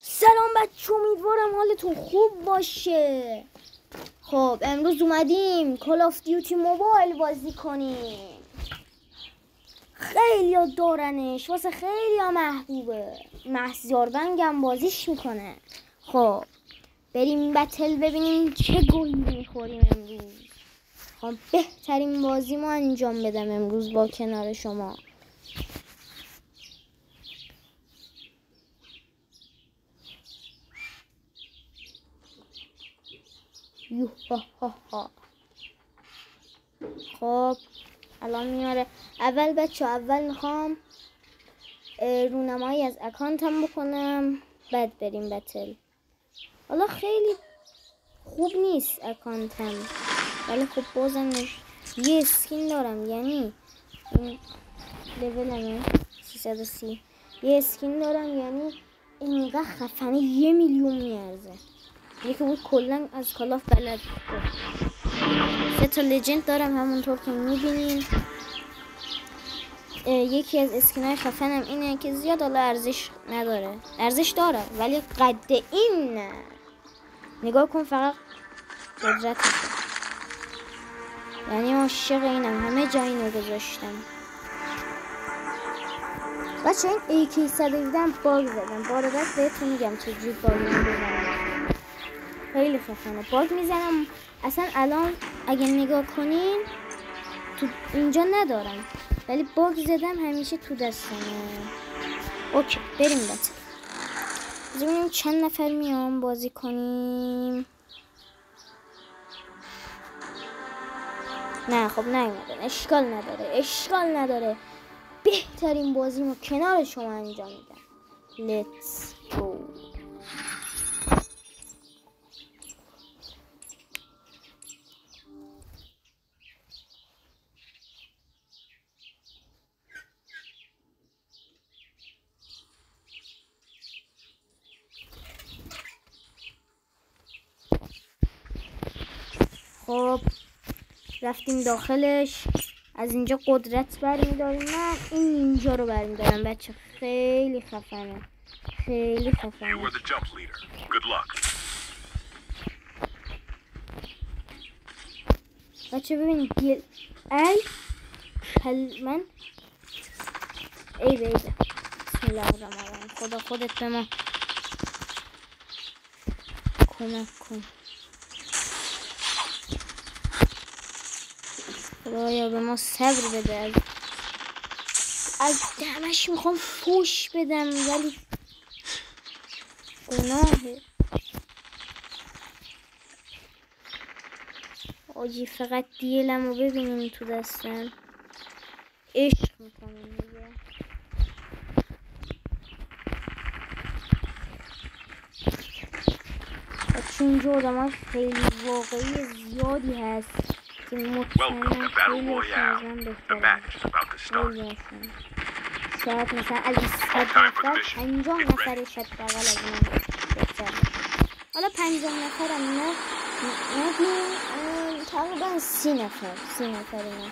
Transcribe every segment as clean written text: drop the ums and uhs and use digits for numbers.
سلام بچه، امیدوارم حالتون خوب باشه. خب امروز اومدیم کال آف دیوتی موبایل بازی کنیم. خیلی ها دارنش، واسه خیلی ها محبوبه. محضیاربنگم بازیش میکنه. خب بریم بتل ببینیم چه گلی میخوریم امروز. خب بهترین بازی ما انجام بدم امروز با کنار شما. خب الان میاره. اول بچه اول میخوام رونمایی از اکانتم بکنم، بعد بریم بتل. حالا خیلی خوب نیست اکانتم، ولی خب بازم یه اسکین دارم، یعنی این لولمه 330. یه اسکین دارم یعنی اینقدر خفنه 1,000,000 میارزه. یکی بود کلن از کالاف بلد بود. 3 تا لجند دارم همونطور که میبینین. یکی از اسکینای خفنم اینه که زیاد حالا ارزش نداره، ارزش داره ولی قد این نه. نگاه کن فقط قدرتش، یعنی عاشق اینم، همه جا اینو گذاشتم. بچه این AK-117 باگ زدم، بار بعد بهتون میگم چجوری باگ میزنم. خیلی خفنه باگ میزنم. اصلا الان اگه نگاه کنین تو اینجا ندارم، ولی باگ زدم همیشه تو دستمه. اوکی بریم بچه، ببینیم چند نفر میام بازی کنیم. نه خب نیومدن، اشکال نداره. بهترین بازی ما کنار شما انجام میدم. لیتس گو. خب رفتیم داخلش، از اینجا قدرت برمیداریم. من این نینجا رو برمیدارم بچه، خیلی خفنه، خیلی خفنه. بچه ببینید من ای بسم الله الرحمن الرحیم. خدا خودت به ما کمک کن. خدایا به ما صبر بده. از دمش میخوام فوش بدم ولی گناهه. آجی فقط دیلم رو ببینیم تو دستم، عشق میکنم دیگه. چون اینجا آدم های خیلی واقعی زیادی هست که مطمئنم خیلی اشنازم بهتره. شاید مثلا از 100 نفر 50 نفر شاید بغل از من بهتره. حالا 50 نفر هم نگیم، تقریبا 30 نفر اینا.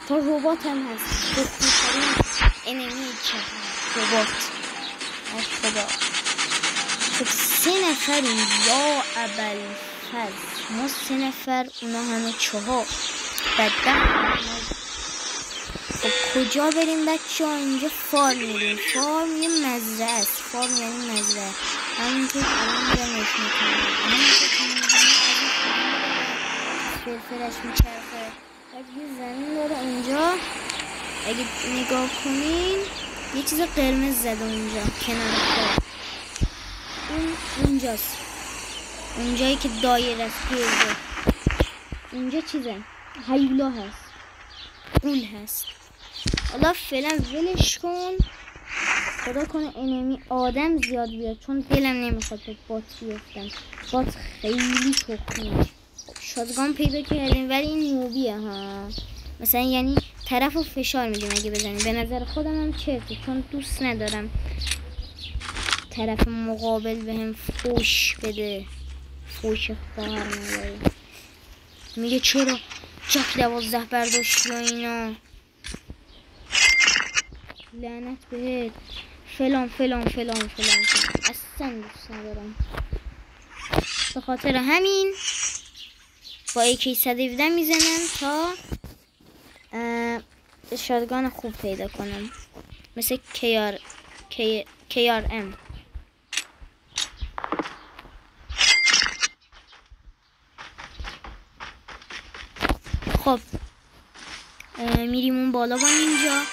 تا ربات هم هست، بسیترین انمی ربات. خدا خب 3 نفریم یا ابوالفضل، ما 3 نفر اونا همه 4 بدبخت. خب کجا بریم بچه ها؟ اینجا فارم میریم. فارم یه مزرعه است. فارم یعنی مزرعه، همینطور الان میرم نشون کنم. فرفرش میچرخه، بعد یه زمین داره اونجا. اگه نگاه کنین یه چیز قرمز زده اونجا کنار کار. اونجاست، اونجایی که دایره است. اونجا چیزه هیولا هست، اون هست. حالا فعلا ولش کن، خدا کنه انمی آدم زیاد بیاد، چون دلم نمیخواد به بات بیفتم. بات خیلی تخمیه. شاتگان پیدا کردیم ولی این نوبیه ها، مثلا یعنی طرف رو فشار میدیم اگه بزنیم. به نظر خودم هم چرته، چون دوست ندارم طرف مقابل بهم فوش بده. فوش خواهر مادری میگه چرا جک 12 برداشتی و اینا، لعنت بهت، فلان. اصلا رفتن دوست ندارم. به خاطر همین با AK 117 میزنم تا شاتگان خوب پیدا کنم، مثل KRM. خب میریم اون بالا با اینجا.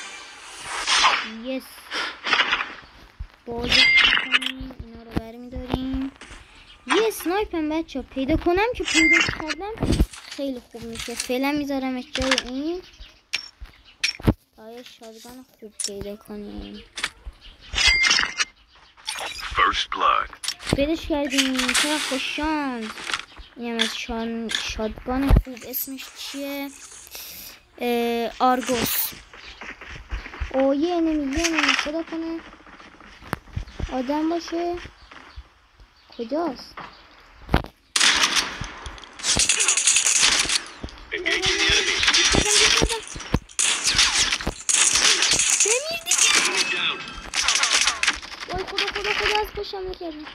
یس بازی کنیم، اینا رو برمیداریم. یه سنایپم بچه پیدا کنم که پیدا کردم خیلی خوب میشه. فعلا میذارم جای این تا یه شاتگان خوب پیدا کنیم. پیداش کردیم، چرا خوششانس. اینم از شاتگان خوب، اسمش چیه؟ آرگوس. او یه انمی خدا کنه آدم باشه. کجاست؟ وای خدا از پشم نکردیم.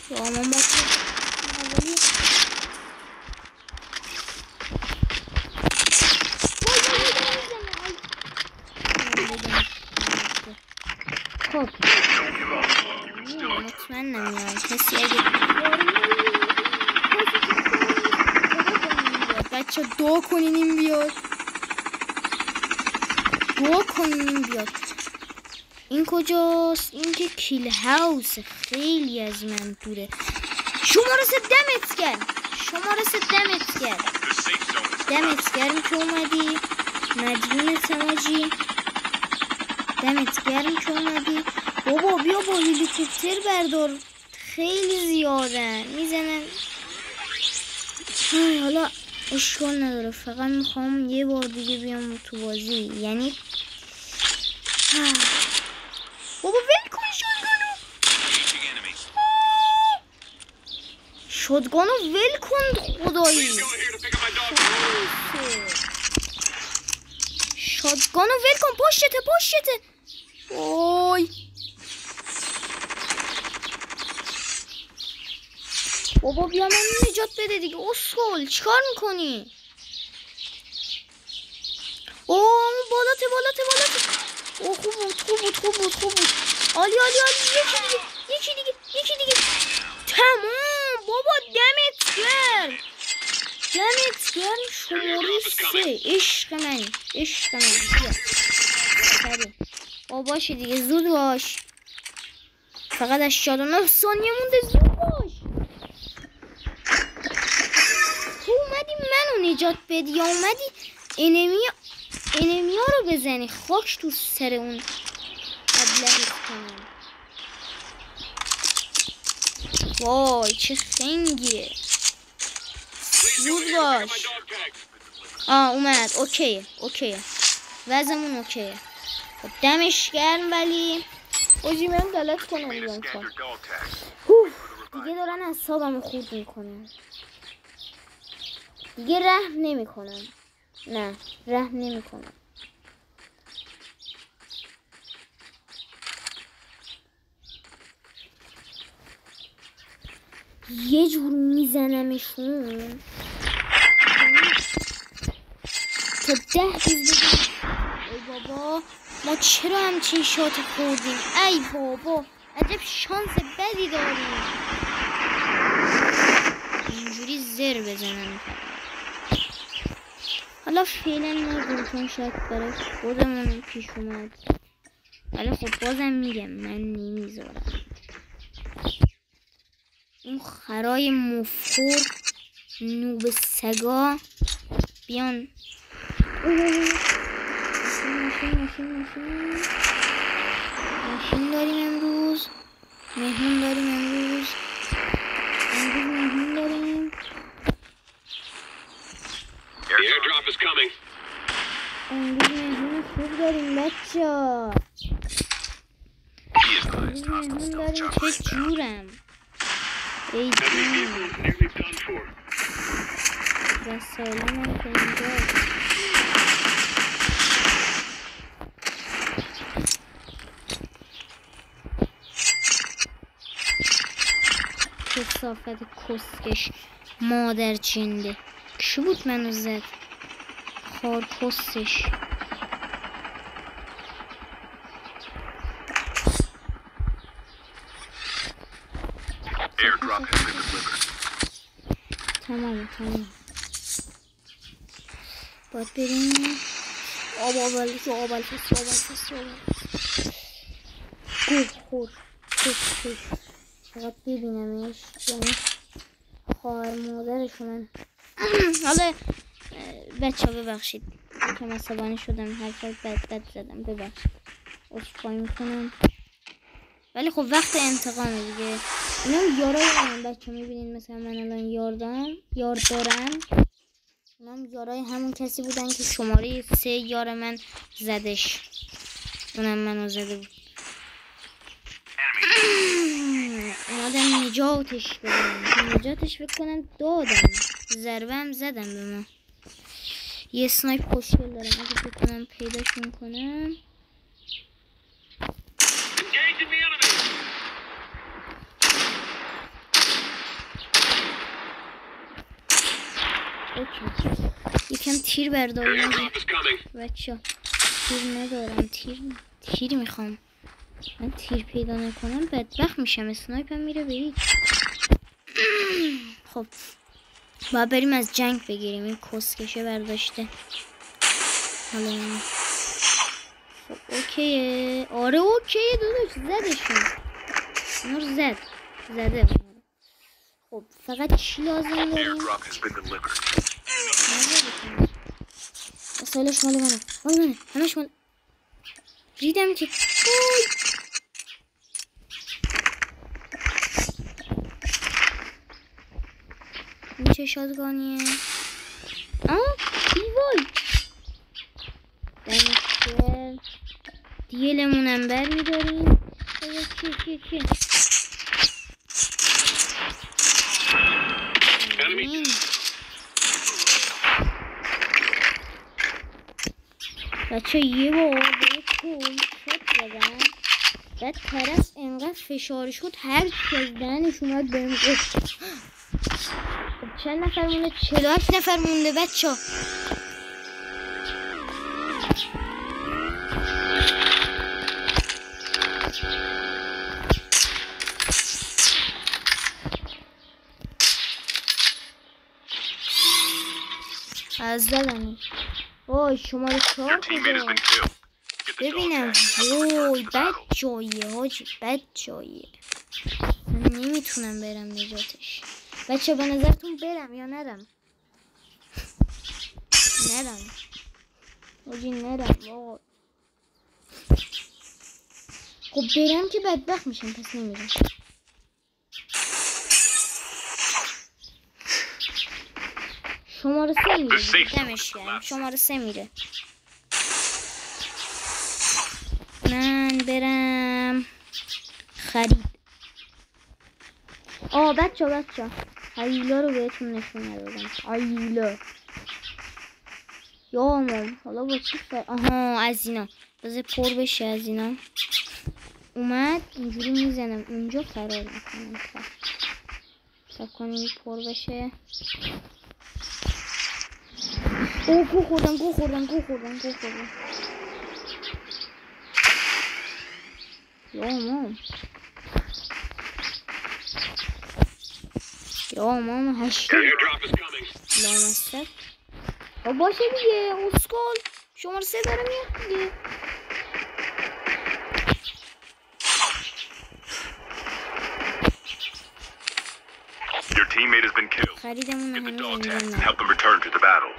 سامان باشه اولی. خب مطمئنم یاد کسی اگه بچه دعا کنین این بیاد، دعا کنین این بیاد. این کجاست؟ این که کیل هاوس خیلی از من دوره. شماره سه دمت گرم، شماره سه دمت گرم، دمت گرم که اومدی. مدیون سماجی دمت گرم که اومدی. بابا بیا با هلیکوپتر بردار، خیلی زیادن میزنن. حالا اشکال نداره، فقط میخوام یه بار دیگه بیام تو بازی. یعنی بابا ول کن شاتگانو ول کن خدایی. شاتگانو ول کن، پشتته. اوی بابا بیا من نجات بده دیگه. اسکول چیکار میکنی؟ اوه بالاته. اوه خوب بود. عالی. یکی دیگه. تمام بابا دمت گرم. شماره 3 عشق من بیا سری. باشه دیگه زود باش، فقط 89 ثانیه مونده. زود باش. تو اومدی منو نجات بدی یا اومدی انمی ها رو بزنی؟ خاک تو سر اون ابلهت کنم. وای چه خنگیه. زود باش. اومد. اوکیه وضعمون اوکیه. خب دمش گرم. ولی اوجی من دلت کنم بیان کن. دیگه دارن اعصابمو خورد میکنن. دیگه رحم نمیکنم. نه رحم نمیکنم. یه جور میزنمشون تا 10 روز بگم ای بابا ما چرا همچین شات خوردیم. ای بابا عجب شانس بدی داریم. اینجوری زر بزنم. حالا فعلا نگم چون شاید برای خودمون پیش اومد. ولی خب بازم میگم من نمیذارم اون خرای مفخور نوب سگا بیان. ماشین داریم امروز. مهمون داریم. امروز مهمون خوب داریم بچه. مهمون داریم. چه جورم ای جون رساله من که اینجا. کسافت کسکش مادر جنده. کی بود منو زد؟ خار کسش. تمام باید بریم آب فست گوه خور کسکش. فقط ببینمش، یعنی خواهر مادرشو من. حالا بچه ها ببخشید که عصبانی شدم، حرفای بد زدم، ببخشید، عذرخواهی میکنم. ولی خب وقت انتقامه دیگه. اینا یارای من بچه ها، میبینید مثلا من الان یار دارم. اینا یارای همون کسی بودن که شماره 3 یار من زدش، اونم منو زده بود. اومدم نجاتش بکنم دادم، ضربه هم زدم به من. یه سنایپ خوشگل دارم، اگه بکنم پیداش میکنم. یکم تیر برداریم بچه. تیر ندارم، تیر میخوام. من تیر پیدا نکنم بدبخت میشم، اسنایپم میره به هیچ. خب باید بریم از جنگ بگیریم، این کسکشه برداشته. حالا خب اوکیه. آره اوکیه داداش، زدشون. نور زده. خب فقط چی لازم داریم؟ وسایلش مال منه همش مال. ریدم که این چه شازگانیه؟ وای دمشکر دیلمونم بر میداریم. کی بچه یه بار به کل شد زدن، بعد طرف انقدر فشار شد هر چی از دهنش اومد بهم گفت. چند نفر مونده؟ 48 نفر مونده بچه ها. از زدنش. وای شماره 4 کجا؟ ببینم. وای بد جاییه حاجی، بد جاییه. من نمیتونم برم نجاتش. بچه به نظرتون برم یا نرم؟ حاجی نرم وای. خب برم که بدبخت میشم، پس نمیرم. شماره 3 میره دمش گرم. شماره 3 میره. من برم خرید. بچه هیولا رو بهتون نشون ندادم. هیولا یا امام. حالا با چی از اینا بذار پر بشه. از اینا اومد اینجوری میزنم اونجا فرار میکنم. سب کنیم پر بشه. گو خوردم. یا امام هشتی لامستر. باشه دیگه اسکول. شماره 3 داره میاد دیگه. Your teammate has been killed. خریدمون Get the dog tag and help them return to the battle.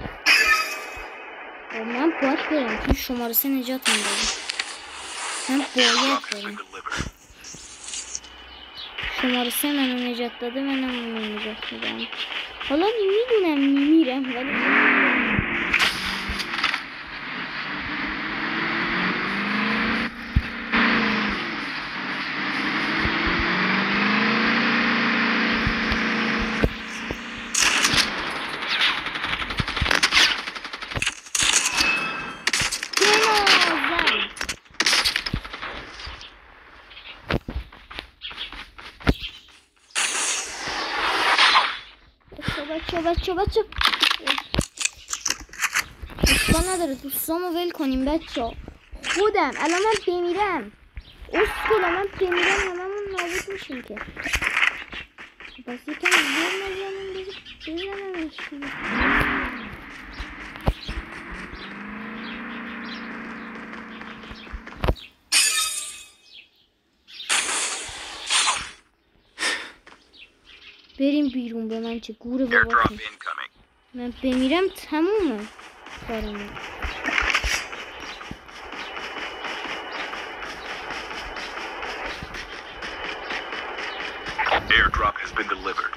من باید برم توی شماره 3 نجاتم دادم. من باید برم. شماره 3 منو نجات داده، منم اونو نجات میدم. حالا میدونم میمیرم ولی اشکال نداره دوستامو ول کنیم بچه. خودم الان من بمیرم اسکولا، من بمیرم هممون نابود میشیم که. بس یکم زور نزنیم بزنمش. بریم بیرون به من چه گوره بابا. من بمیرم تمومه کارمون. Airdrop has been delivered.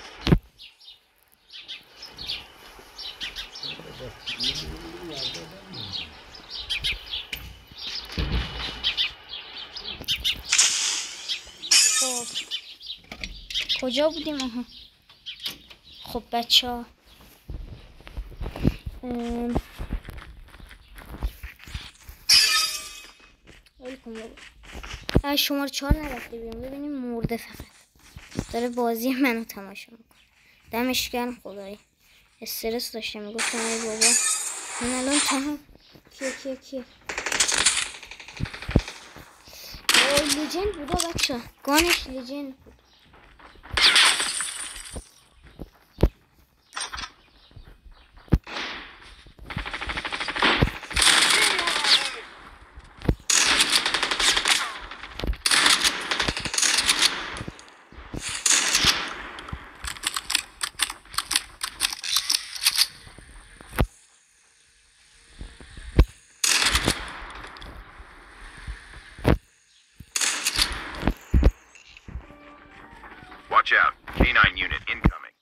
خب کجا بودیم؟ آها خب بچه ها شماره 4 نرفته بیرون ببینیم. مرده فقط داره بازی منو تماشا میکنه. دمش گرم خدایی. استرس داشته میگفتم ای بابا من الان تمام. کیه لیجند بودا بچه. گانش لیجند بود. Watch out. K9 unit incoming.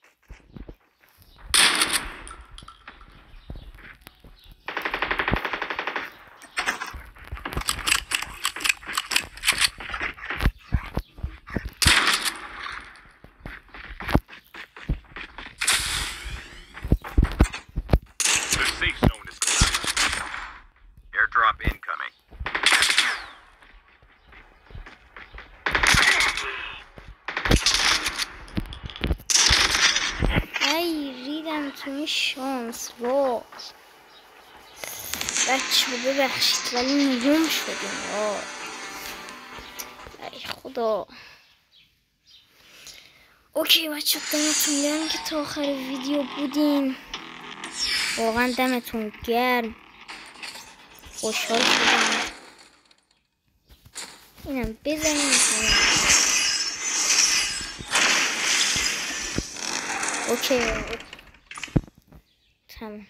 The safe zone is collapsed. Airdrop incoming. ای ریدم تو این شانس وا بچه ها ببخشید ولی نهم شدیم. ای خدا. اوکی بچه دمتون گرم که تا آخر ویدیو بودین. واقعا دمتون گرم. خوشحال شدم. اینم بزنیم. اوکی تمام.